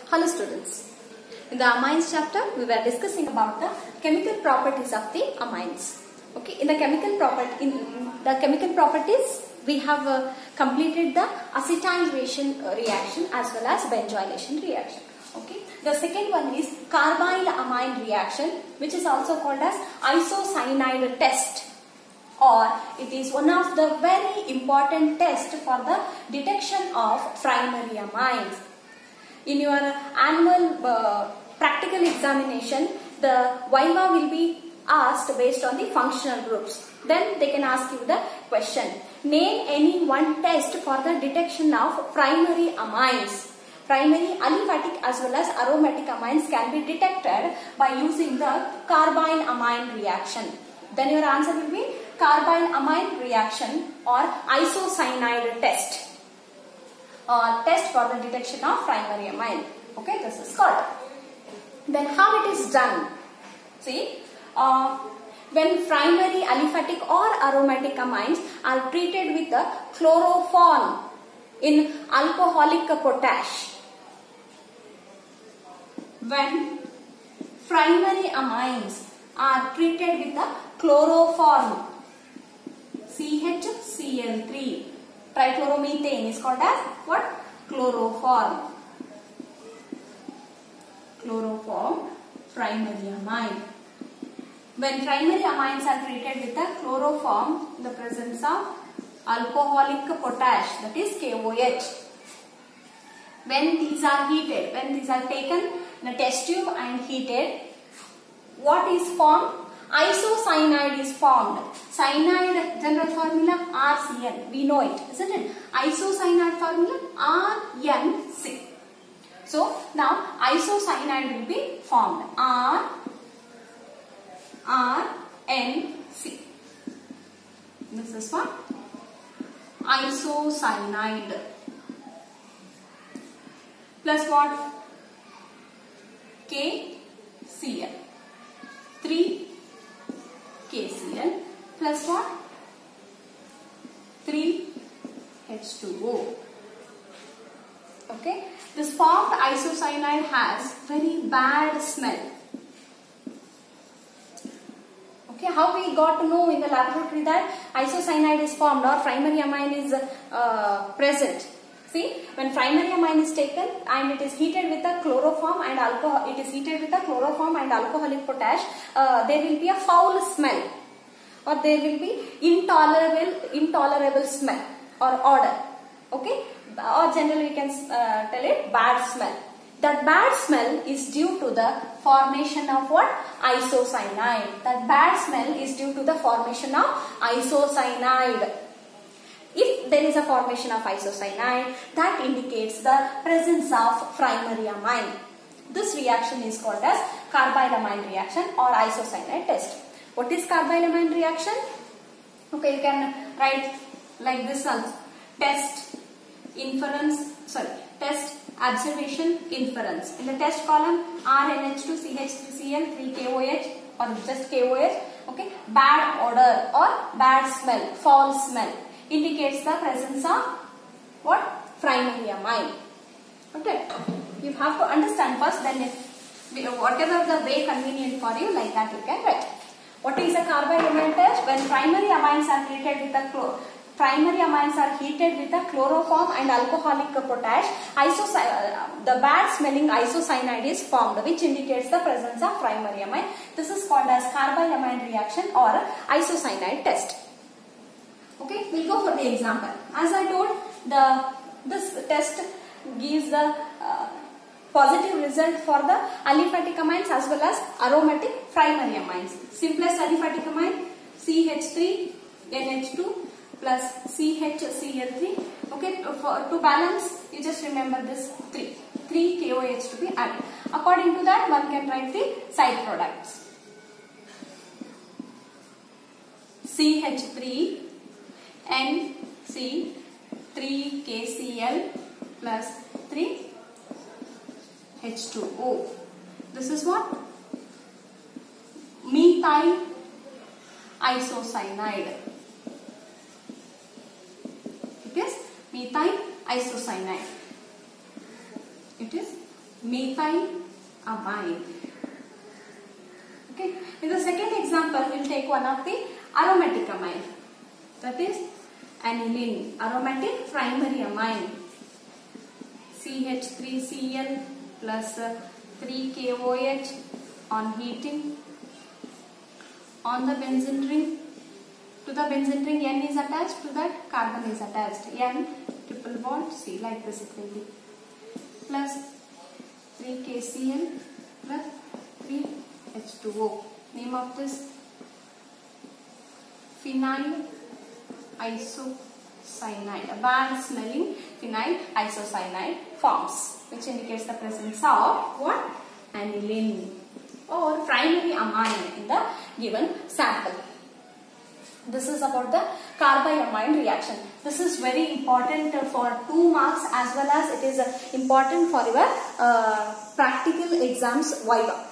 Hello students. In the amines chapter, we were discussing about the chemical properties of the amines. Okay, in the chemical properties, we have completed the acetylation reaction as well as benzoylation reaction. Okay, the second one is carbyl amine reaction, which is also called as isocyanide test, or it is one of the very important tests for the detection of primary amines. In your annual practical examination, the viva will be asked based on the functional groups. Then they can ask you the question, name any one test for the detection of primary amines. Primary aliphatic as well as aromatic amines can be detected by using the carbyl amine reaction. Then your answer will be carbyl amine reaction or isocyanide test. Test for the detection of primary amine. Okay, this is called. Then how it is done? See, when primary aliphatic or aromatic amines are treated with the chloroform in alcoholic potash. When primary amines are treated with the chloroform CHCl3, trichloromethane is called as what? Chloroform. Chloroform primary amine. When primary amines are treated with the chloroform in the presence of alcoholic potash, that is KOH. When these are heated, when these are taken in a test tube and heated, what is formed? Isocyanide is formed. Cyanide general formula RCN. We know it, isn't it? Isocyanide formula RNC. So now isocyanide will be formed. RNC. This is what? Isocyanide. Plus what? KCl. 3 KCl plus what? 3 H2O. Okay. This formed isocyanide has very bad smell. Okay. How we got to know in the laboratory that isocyanide is formed or primary amine is present? See, when primary amine is taken and it is heated with a chloroform and alcoholic potash, there will be a foul smell, or there will be intolerable smell or odor. Okay, or generally we can tell it bad smell. That bad smell is due to the formation of what? Isocyanide. That bad smell is due to the formation of isocyanide. If there is a formation of isocyanide, that indicates the presence of primary amine. This reaction is called as carbyl amine reaction or isocyanide test. What is carbyl amine reaction? Okay, you can write like this also. Test observation inference. In the test column, RNH2 CH3Cl 3 KOH or just KOH. Okay, bad odor or bad smell, foul smell indicates the presence of what? Primary amine. Okay, you have to understand first, then whatever the way convenient for you, like that you can write. What is a carbyl amine test? When primary amines are treated with a heated with a chloroform and alcoholic potash, the bad smelling isocyanide is formed, which indicates the presence of primary amine. This is called as carbyl amine reaction or isocyanide test. Okay, we'll go for the example. As I told, this test gives the positive result for the aliphatic amines as well as aromatic primary amines. Simplest aliphatic amine CH3NH2 plus CHCl3. Okay, to balance, you just remember this 3 KOH to be added. According to that, one can write the side products. CH3 NC 3 KCl plus 3 H2O. This is what? Methyl isocyanide. It is methyl isocyanide. It is methylamine. Okay. In the second example, we will take one of the aromatic amine. That is aniline, aromatic primary amine. CH3Cl plus 3KOH on heating. On the benzene ring, to the benzene ring N is attached, to that carbon is attached. N triple bond C, like this it will be. Plus 3KCl plus 3H2O. Name of this phenyl isocyanide. A bad smelling phenyl isocyanide forms, which indicates the presence of what? Aniline or primary amine in the given sample. This is about the carbyamine reaction. This is very important for 2 marks, as well as it is important for your practical exams viva.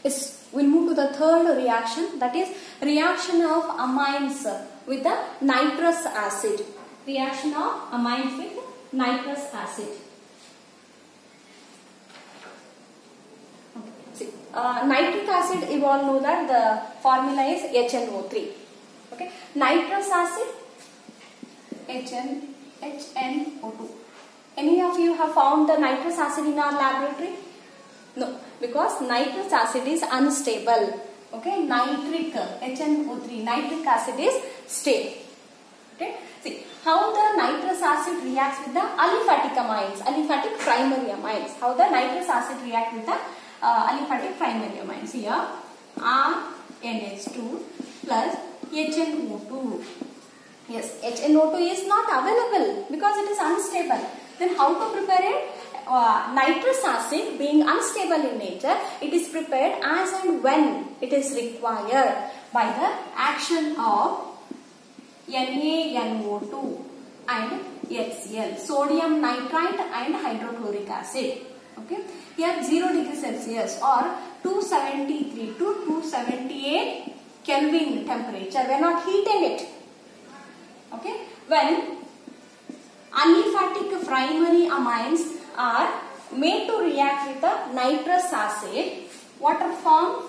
Yes, we'll move to the third reaction, that is reaction of amines with the nitrous acid. Reaction of amines with nitrous acid. Nitric acid, you all know that the formula is HNO3. Okay. Nitrous acid, HNO2. Any of you have found the nitrous acid in our laboratory? No, because nitrous acid is unstable. Okay. Nitric, HNO3, nitric acid is stable. Okay. See how the nitrous acid reacts with the aliphatic amines, aliphatic primary amines. How the nitrous acid reacts with the aliphatic primary amines. Here RNH2 plus HNO2. Yes, HNO2 is not available because it is unstable. Then how to prepare it? Nitrous acid, being unstable in nature, it is prepared as and when it is required by the action of NaNO2 and HCl, sodium nitrite and hydrochloric acid. Okay. Here 0 degree Celsius or 273 to 278 Kelvin temperature. We are not heating it. Okay. When aliphatic primary amines are made to react with the nitrous acid, what are formed?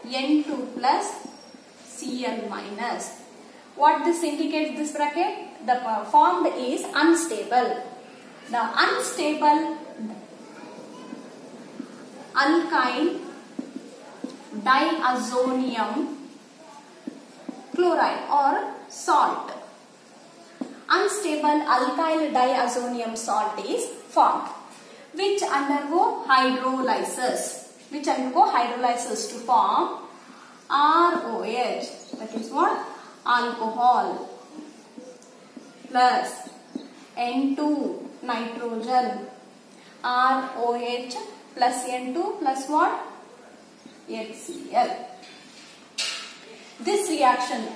N2 plus Cl minus. What this indicates, this bracket? The formed is unstable. The unstable alkyl diazonium chloride or salt. Unstable alkyl diazonium salt is formed, which undergo hydrolysis. To form ROH, that is what? Alcohol plus N2 nitrogen, ROH plus N2 plus what? HCl. This reaction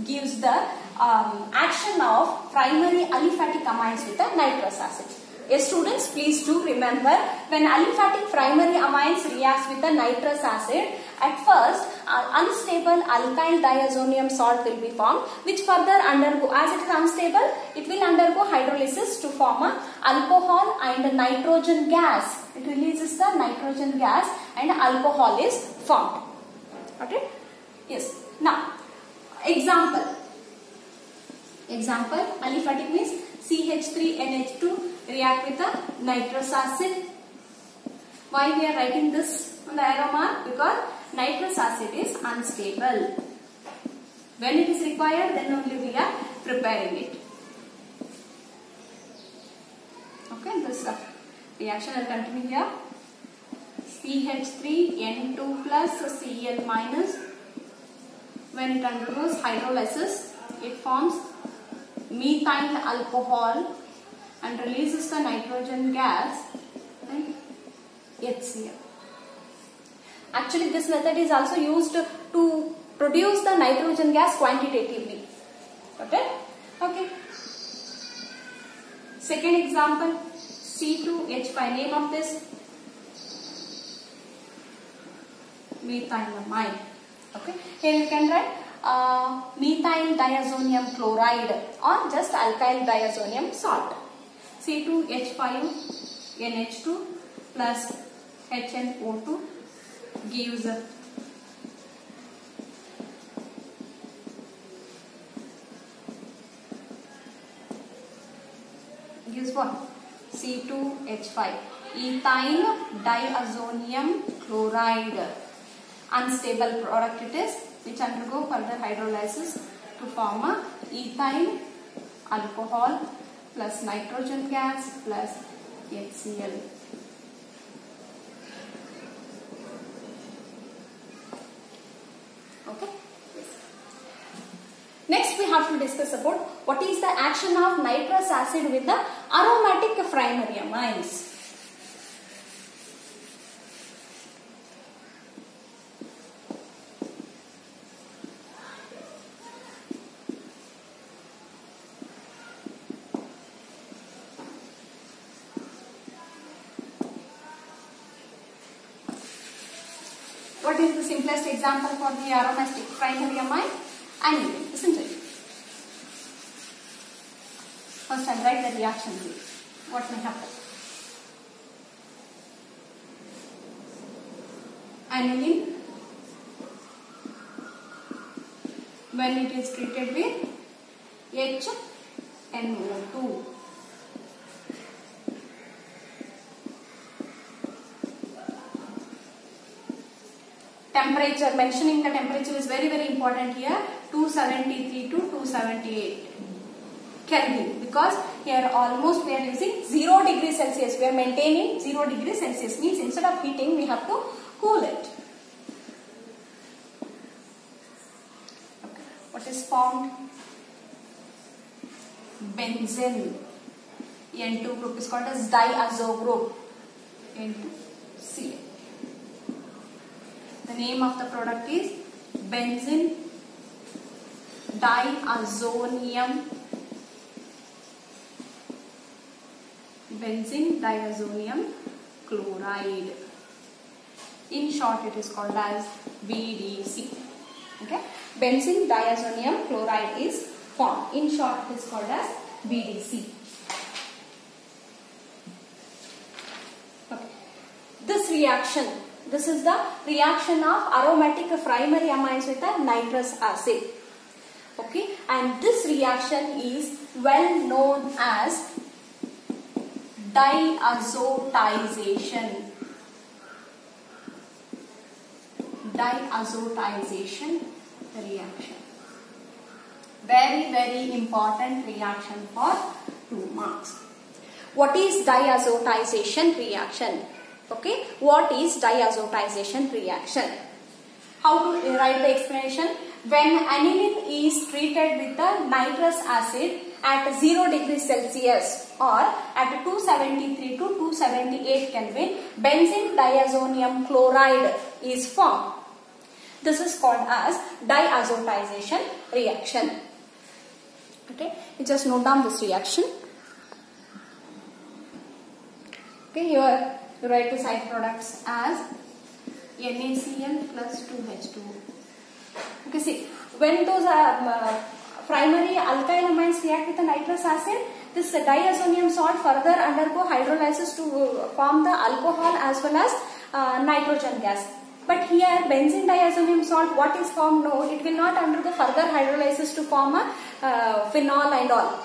gives the action of primary aliphatic amines with the nitrous acid. Yes, students, please do remember, when aliphatic primary amines reacts with the nitrous acid, at first unstable alkyl diazonium salt will be formed, which further undergo, as it is unstable, it will undergo hydrolysis to form a alcohol and nitrogen gas. It releases the nitrogen gas and alcohol is formed. Okay? Yes. Now, example, aliphatic means CH3NH2 react with the nitrous acid. Why we are writing this on the arrow mark? Because nitrous acid is unstable. When it is required, then only we are preparing it. Okay, this reaction will continue here. CH3N2 plus Cl minus. When it undergoes hydrolysis, it forms methyl alcohol and releases the nitrogen gas and HCl. Actually, this method is also used to produce the nitrogen gas quantitatively. Okay? Okay. Second example, C2H5. Name of this? methylamine. Okay. Here you can write methyl diazonium chloride or just alkyl diazonium salt. C2H5NH2 plus HNO2 gives what? C2H5, ethyl diazonium chloride. Unstable product it is, which undergo further hydrolysis to form a ethyl alcohol plus nitrogen gas plus HCl. Okay. Next we have to discuss about what is the action of nitrous acid with the aromatic primary amines. What is the simplest example for the aromatic primary amine? Aniline, isn't it? First I'll write the reaction Z. What may happen? Aniline, when it is treated with HNO2, temperature, mentioning the temperature is very important here, 273 to 278 Kelvin, because here almost we are using 0 degrees Celsius. We are maintaining 0 degrees Celsius, means instead of heating we have to cool it. Okay. What is formed? Benzene. N2 group is called as diazo group. N2Cl. The name of the product is benzene diazonium chloride. In short, it is called as BDC. Okay, benzene diazonium chloride is formed. In short, it is called as BDC. Okay. This reaction. This is the reaction of aromatic primary amines with a nitrous acid. Okay, and this reaction is well known as diazotization. Diazotization reaction. Very important reaction for 2 marks. What is diazotization reaction? Okay, what is diazotization reaction? How to write the explanation? When aniline is treated with the nitrous acid at 0 degrees Celsius or at 273 to 278 Kelvin, benzene diazonium chloride is formed. This is called as diazotization reaction. Okay, you just note down this reaction. Okay, here you write the side products as NaCl plus 2H2O. Okay, see, when those primary alkyl amines react with the nitrous acid, this diazonium salt further undergo hydrolysis to form the alcohol as well as nitrogen gas. But here benzene diazonium salt, what is formed? No, it will not undergo further hydrolysis to form a phenol and all.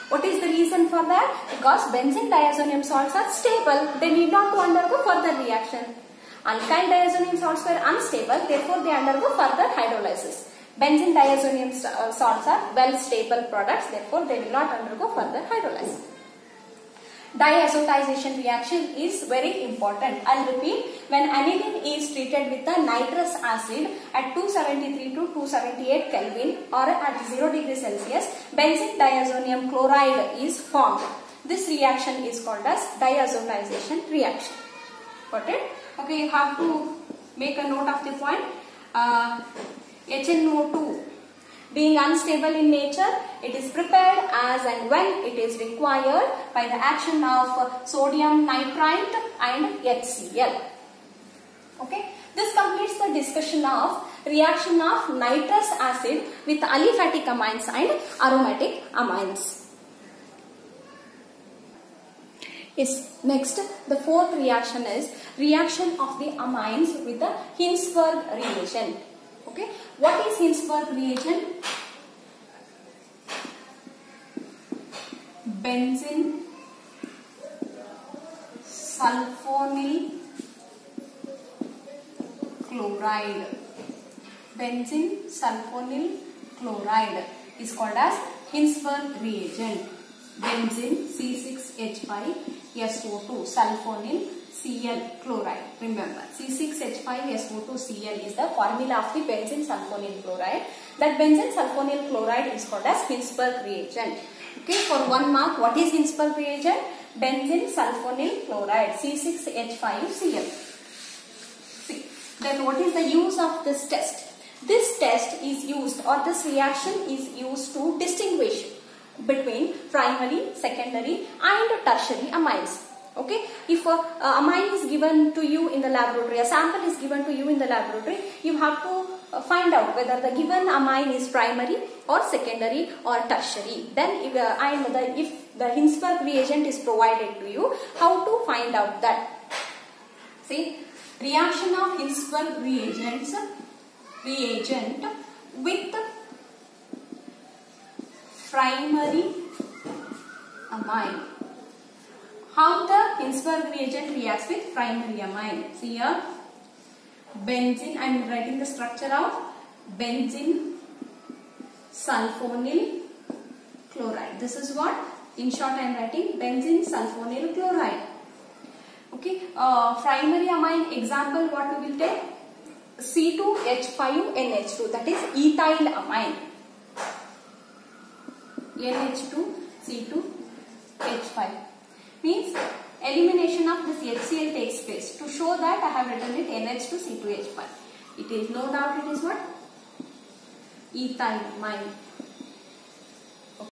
What is the reason for that? Because benzene diazonium salts are stable, they need not to undergo further reaction. Alkyl diazonium salts were unstable, therefore they undergo further hydrolysis. Benzene diazonium salts are well stable products, therefore they will not undergo further hydrolysis. Diazotization reaction is very important. I'll repeat, when aniline is treated with the nitrous acid at 273 to 278 Kelvin or at 0 degrees Celsius, benzene diazonium chloride is formed. This reaction is called as diazotization reaction. Got it? Okay, you have to make a note of the point. HNO2 being unstable in nature, it is prepared as and when it is required by the action of sodium nitrite and HCl. Okay, this completes the discussion of reaction of nitrous acid with aliphatic amines and aromatic amines. Yes, next the fourth reaction is reaction of the amines with the Hinsberg reagent. Okay, what is Hinsberg reagent? Benzene sulfonyl chloride. Benzene sulfonyl chloride is called as Hinsberg reagent. Benzene C6H5SO2 sulfonyl Cl chloride. Remember, C6H5SO2Cl is the formula of the benzene sulfonyl chloride. That benzene sulfonyl chloride is called as Hinsberg reagent. Okay, for 1 mark, what is Hinsberg reagent? Benzene sulfonyl chloride C6H5Cl. See, then what is the use of this test? This test is used, or this reaction is used to distinguish between primary, secondary and tertiary amines. Okay, if a amine is given to you in the laboratory, a sample is given to you in the laboratory, you have to find out whether the given amine is primary or secondary or tertiary. Then if the Hinsberg reagent is provided to you, how to find out that? See, reaction of Hinsberg reagent with primary amine. How the Hinsberg reagent reacts with primary amine? See here, benzene, I am writing the structure of benzene sulfonyl chloride. This is what, in short, I am writing benzene sulfonyl chloride. Okay, primary amine example, what we will take? C2H5NH2, that is ethyl amine. NH2, C2H5 means elimination of this HCl takes place. To show that, I have written it NH2, C2H5. It is no doubt it is what? Ethyl amine.